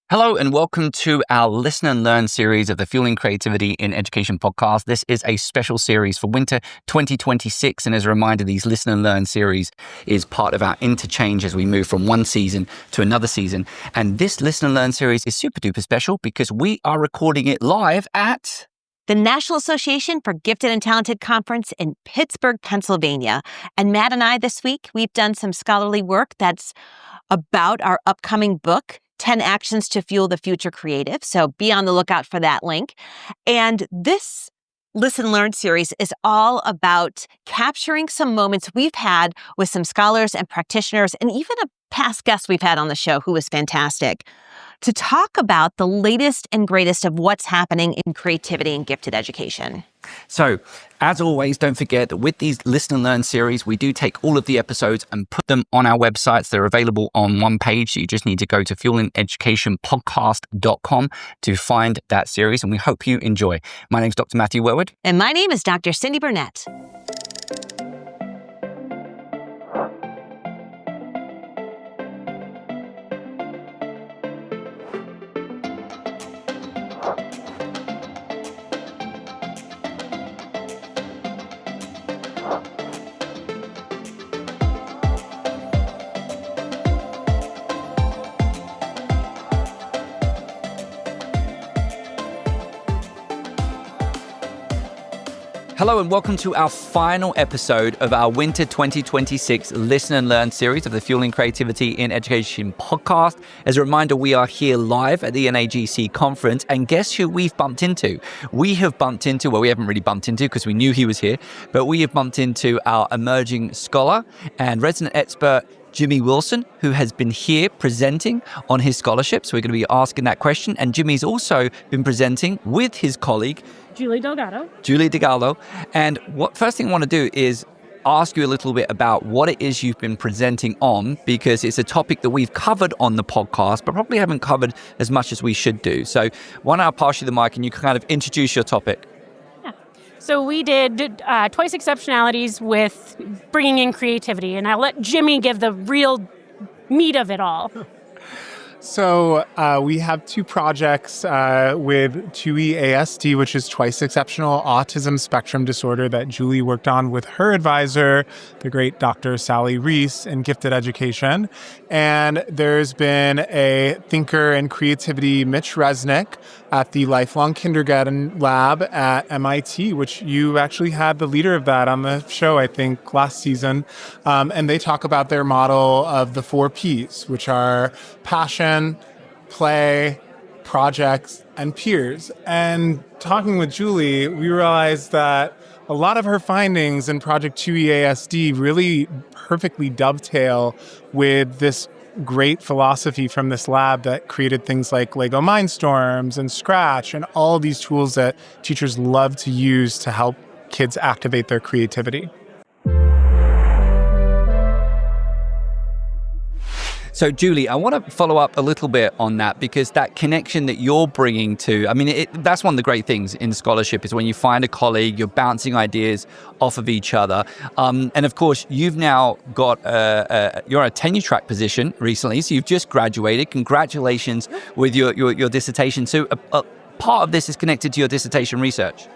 Hello and welcome to our Listen and Learn series of the Fueling Creativity in Education podcast. This is a special series for winter 2026. And as a reminder, these Listen and Learn series is part of our interchange as we move from one season to another season. And this Listen and Learn series is super duper special because we are recording it live at the National Association for Gifted and Talented Conference in Pittsburgh, Pennsylvania. And Matt and I this week, we've done some scholarly work that's about our upcoming book, 10 Actions to Fuel the Future Creative. So be on the lookout for that link. And this Listen Learn series is all about capturing some moments we've had with some scholars and practitioners, and even a past guest we've had on the show who was fantastic, to talk about the latest and greatest of what's happening in creativity and gifted education. So, as always, don't forget that with these Listen and Learn series, we do take all of the episodes and put them on our websites. They're available on one page. So you just need to go to fuelingeducationpodcast.com to find that series, and we hope you enjoy. My name's Dr. Matthew Worwood. And my name is Dr. Cyndi Burnett. Hello and welcome to our final episode of our Winter 2026 Listen and Learn series of the Fueling Creativity in Education podcast. As a reminder, we are here live at the NAGC conference, and guess who we've bumped into? We haven't really bumped into because we knew he was here, but we have bumped into our emerging scholar and resident expert, Jimmy Wilson, who has been here presenting on his scholarship. So we're going to be asking that question. And Jimmy's also been presenting with his colleague, Julie Delgado. And first thing I want to do is ask you a little bit about what it is you've been presenting on, because it's a topic that we've covered on the podcast, but probably haven't covered as much as we should do. So why don't I pass you the mic and you can kind of introduce your topic. So we did twice exceptionalities with bringing in creativity, and I'll let Jimmy give the real meat of it all. So we have two projects with 2E-ASD, which is twice exceptional autism spectrum disorder, that Julie worked on with her advisor, the great Dr. Sally Reese, in gifted education. And there's been a thinker in creativity, Mitch Resnick, at the Lifelong Kindergarten Lab at MIT, which you actually had the leader of that on the show, I think, last season. And they talk about their model of the 4 Ps, which are passion, play, projects, and peers. And talking with Julie, we realized that a lot of her findings in Project 2E-ASD really perfectly dovetail with this great philosophy from this lab that created things like Lego Mindstorms and Scratch and all these tools that teachers love to use to help kids activate their creativity. So, Julie, I want to follow up a little bit on that, because that connection that you're bringing to, that's one of the great things in scholarship, is when you find a colleague, you're bouncing ideas off of each other. And of course, you've now got, you're a tenure track position recently, so you've just graduated. Congratulations with your dissertation. So a part of this is connected to your dissertation research.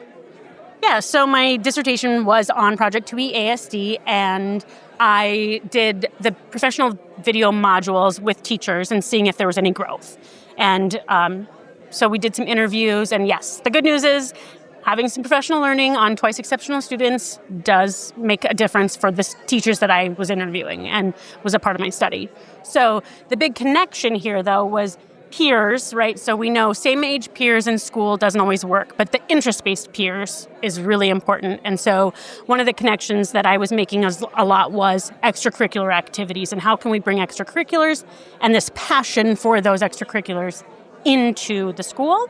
Yeah, so my dissertation was on Project 2E-ASD, and I did the professional video modules with teachers and seeing if there was any growth. And so we did some interviews, and yes, the good news is having some professional learning on twice exceptional students does make a difference for the teachers that I was interviewing and was a part of my study. So the big connection here, though, was peers, right? So we know same age peers in school doesn't always work, but the interest-based peers is really important. And so one of the connections that I was making a lot was extracurricular activities, and how can we bring extracurriculars and this passion for those extracurriculars into the school,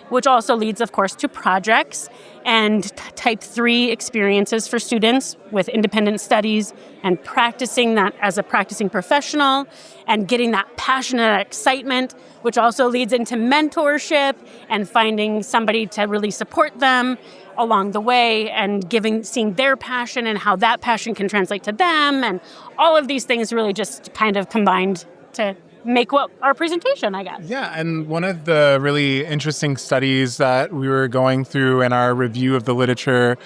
which also leads, of course, to projects and type 3 experiences for students with independent studies and practicing that as a practicing professional and getting that passion and excitement, which also leads into mentorship and finding somebody to really support them along the way and seeing their passion and how that passion can translate to them. And all of these things really just kind of combined to make what our presentation, I guess. Yeah, and one of the really interesting studies that we were going through in our review of the literature,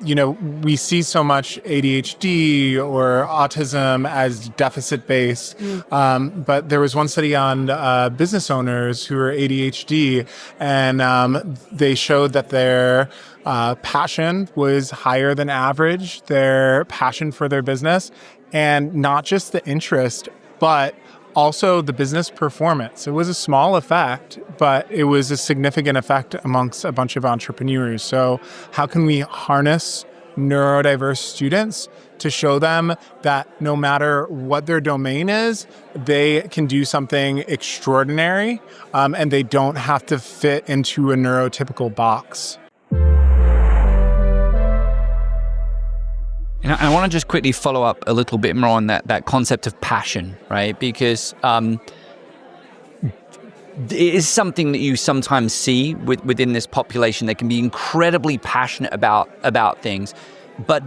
we see so much ADHD or autism as deficit-based, but there was one study on business owners who are ADHD, and they showed that their passion was higher than average, their passion for their business, and not just the interest, but also the business performance. It was a small effect, but it was a significant effect amongst a bunch of entrepreneurs. So how can we harness neurodiverse students to show them that no matter what their domain is, they can do something extraordinary, and they don't have to fit into a neurotypical box? And I want to just quickly follow up a little bit more on that concept of passion, right? Because it is something that you sometimes see within this population. They can be incredibly passionate about things, but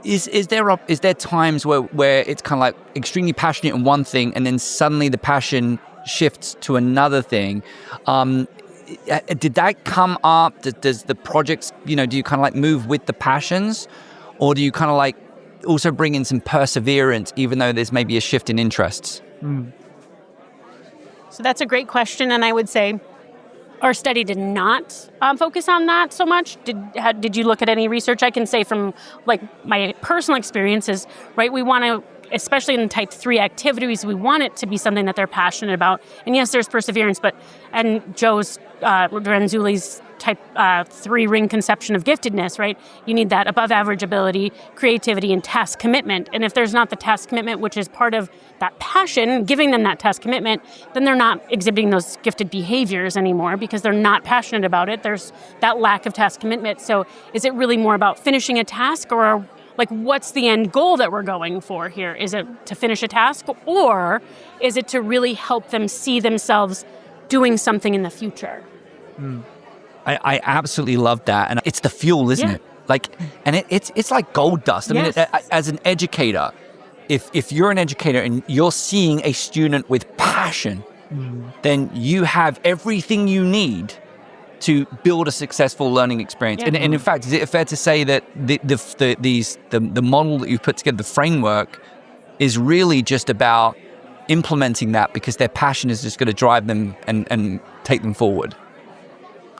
is there times where it's kind of like extremely passionate in one thing, and then suddenly the passion shifts to another thing? Did that come up? Does the projects, do you kind of like move with the passions? Or do you kind of like also bring in some perseverance, even though there's maybe a shift in interests? So that's a great question. And I would say our study did not focus on that so much. Did you look at any research? I can say from like my personal experiences, right? We want to, especially in type 3 activities, we want it to be something that they're passionate about. And yes, there's perseverance, and Joe's, Renzulli's type 3 ring conception of giftedness, right? You need that above average ability, creativity, and task commitment. And if there's not the task commitment, which is part of that passion, giving them that task commitment, then they're not exhibiting those gifted behaviors anymore because they're not passionate about it. There's that lack of task commitment. So is it really more about finishing a task, or like what's the end goal that we're going for here? Is it to finish a task, or is it to really help them see themselves doing something in the future? I absolutely love that. And it's the fuel, isn't it? Like, and it's like gold dust. I mean, as an educator, if you're an educator and you're seeing a student with passion, then you have everything you need to build a successful learning experience. And in fact, is it fair to say that the model that you've put together, the framework, is really just about implementing that because their passion is just going to drive them and take them forward?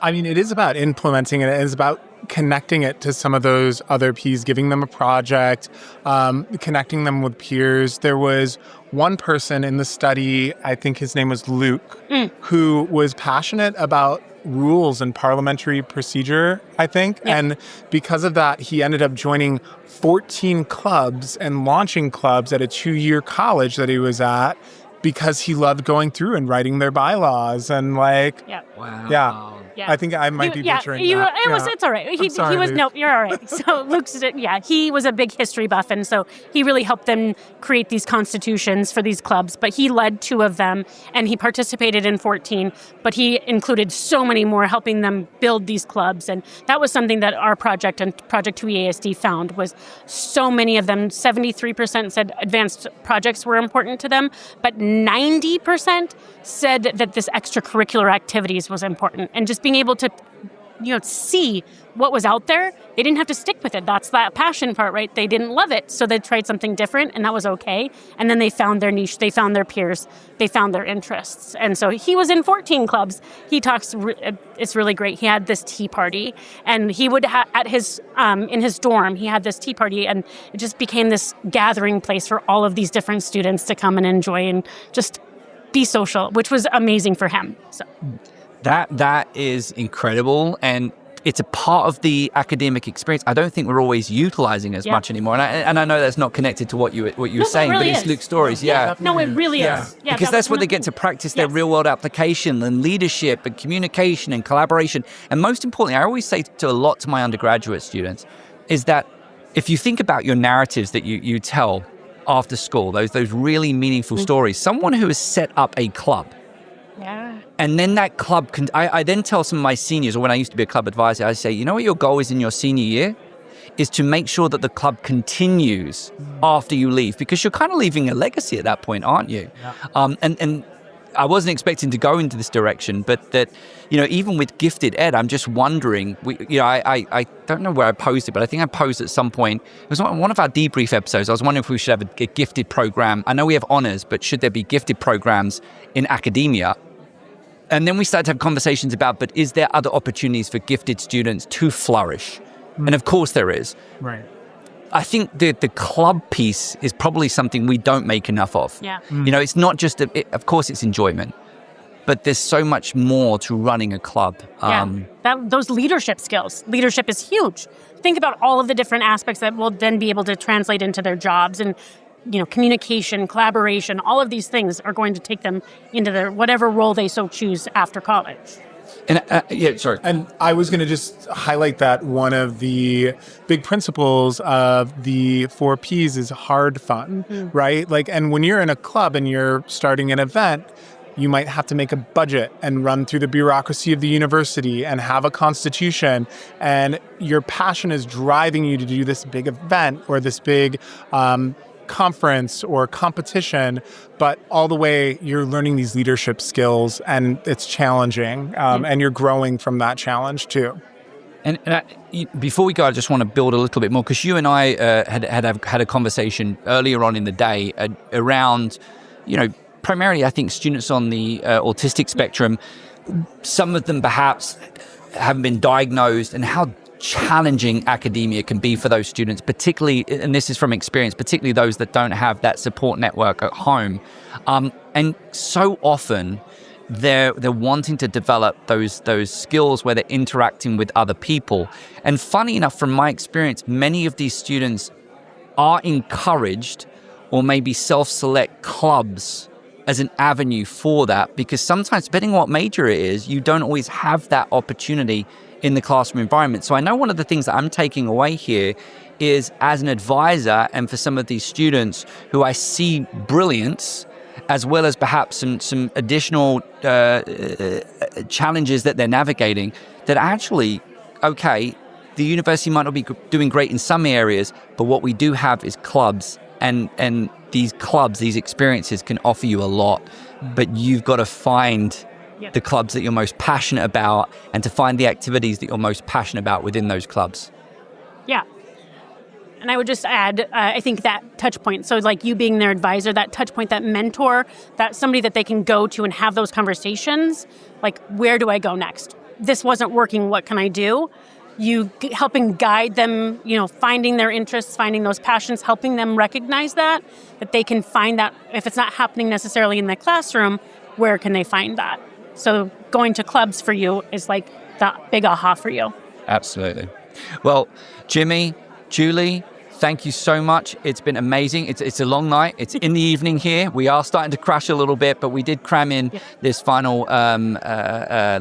I mean, it is about implementing it. It is about connecting it to some of those other P's, giving them a project, connecting them with peers. There was one person in the study, I think his name was Luke, who was passionate about rules and parliamentary procedure, I think. Yeah. And because of that, he ended up joining 14 clubs and launching clubs at a 2-year college that he was at, because he loved going through and writing their bylaws and like, wow. I think I might be butchering that. It's all right. He was, no, you're all right. So Luke's, he was a big history buff. And so he really helped them create these constitutions for these clubs. But he led 2 of them and he participated in 14. But he included so many more, helping them build these clubs. And that was something that our project and Project 2EASD found, was so many of them, 73% said advanced projects were important to them. But 90% said that this extracurricular activities was important, and just being able to, see what was out there. They didn't have to stick with it. That's that passion part, right? They didn't love it, so they tried something different, and that was okay. And then they found their niche, they found their peers, they found their interests. And so he was in 14 clubs. He talks, it's really great. He had this tea party, and he would at his in his dorm, he had this tea party, and it just became this gathering place for all of these different students to come and enjoy and just be social, which was amazing for him. So that is incredible, and it's a part of the academic experience. I don't think we're always utilizing as much anymore, and I know that's not connected to what you were saying, really but it's Luke's stories. No, it really is. Yeah, because that's where they get to practice their real world application and leadership and communication and collaboration. And most importantly, I always say to a lot to my undergraduate students is that if you think about your narratives that you tell after school, those really meaningful stories, someone who has set up a club. Yeah. And then that club I then tell some of my seniors, or when I used to be a club advisor, I say, you know what your goal is in your senior year? is to make sure that the club continues after you leave, because you're kind of leaving a legacy at that point, aren't you? Yeah. And I wasn't expecting to go into this direction, but that, even with gifted ed, I'm just wondering, I don't know where I posed it, but I think I posed at some point, it was on one of our debrief episodes, I was wondering if we should have a gifted program. I know we have honors, but should there be gifted programs in academia? And then we started to have conversations about, but is there other opportunities for gifted students to flourish? And of course there is. Right. I think the club piece is probably something we don't make enough of. Yeah. It's not just, of course it's enjoyment, but there's so much more to running a club. Those leadership skills. Leadership is huge. Think about all of the different aspects that will then be able to translate into their jobs, and communication, collaboration, all of these things are going to take them into their whatever role they so choose after college. And sorry. And I was going to just highlight that one of the big principles of the 4 Ps is hard fun, right? And when you're in a club and you're starting an event, you might have to make a budget and run through the bureaucracy of the university and have a constitution. And your passion is driving you to do this big event or this big conference or competition, but all the way you're learning these leadership skills, and it's challenging, and you're growing from that challenge too. And before we go, I just want to build a little bit more, because you and I had a conversation earlier on in the day around, primarily I think students on the autistic spectrum. Some of them perhaps haven't been diagnosed, and how challenging academia can be for those students, particularly, and this is from experience, particularly those that don't have that support network at home. And so often they're wanting to develop those skills where they're interacting with other people. And funny enough, from my experience, many of these students are encouraged or maybe self-select clubs as an avenue for that, because sometimes, depending on what major it is, you don't always have that opportunity in the classroom environment. So I know one of the things that I'm taking away here is, as an advisor, and for some of these students who I see brilliance, as well as perhaps some additional challenges that they're navigating, that actually, okay, the university might not be doing great in some areas, but what we do have is clubs, and these clubs, these experiences can offer you a lot, but you've got to find the clubs that you're most passionate about, and to find the activities that you're most passionate about within those clubs. Yeah. And I would just add, I think that touch point, so like you being their advisor, that touch point, that mentor, that somebody that they can go to and have those conversations, like, where do I go next? This wasn't working, what can I do? You helping guide them, finding their interests, finding those passions, helping them recognize that they can find that. If it's not happening necessarily in the classroom, where can they find that? So going to clubs for you is like that big aha for you. Absolutely. Well, Jimmy, Julie, thank you so much. It's been amazing. It's a long night. It's in the evening here. We are starting to crash a little bit, but we did cram in this final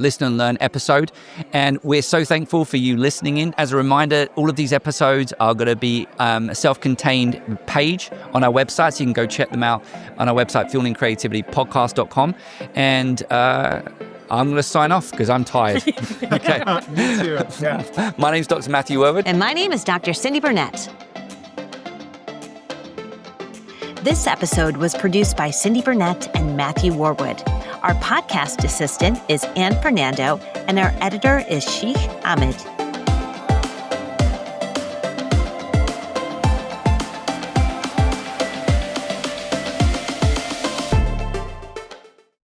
Listen and Learn episode. And we're so thankful for you listening in. As a reminder, all of these episodes are going to be a self-contained page on our website, so you can go check them out on our website, fuelingcreativitypodcast.com. And I'm going to sign off because I'm tired. Okay. Me too. Yeah. My name's Dr. Matthew Worwood. And my name is Dr. Cyndi Burnett. This episode was produced by Cyndi Burnett and Matthew Worwood. Our podcast assistant is Ann Fernando, and our editor is Sheikh Ahmed.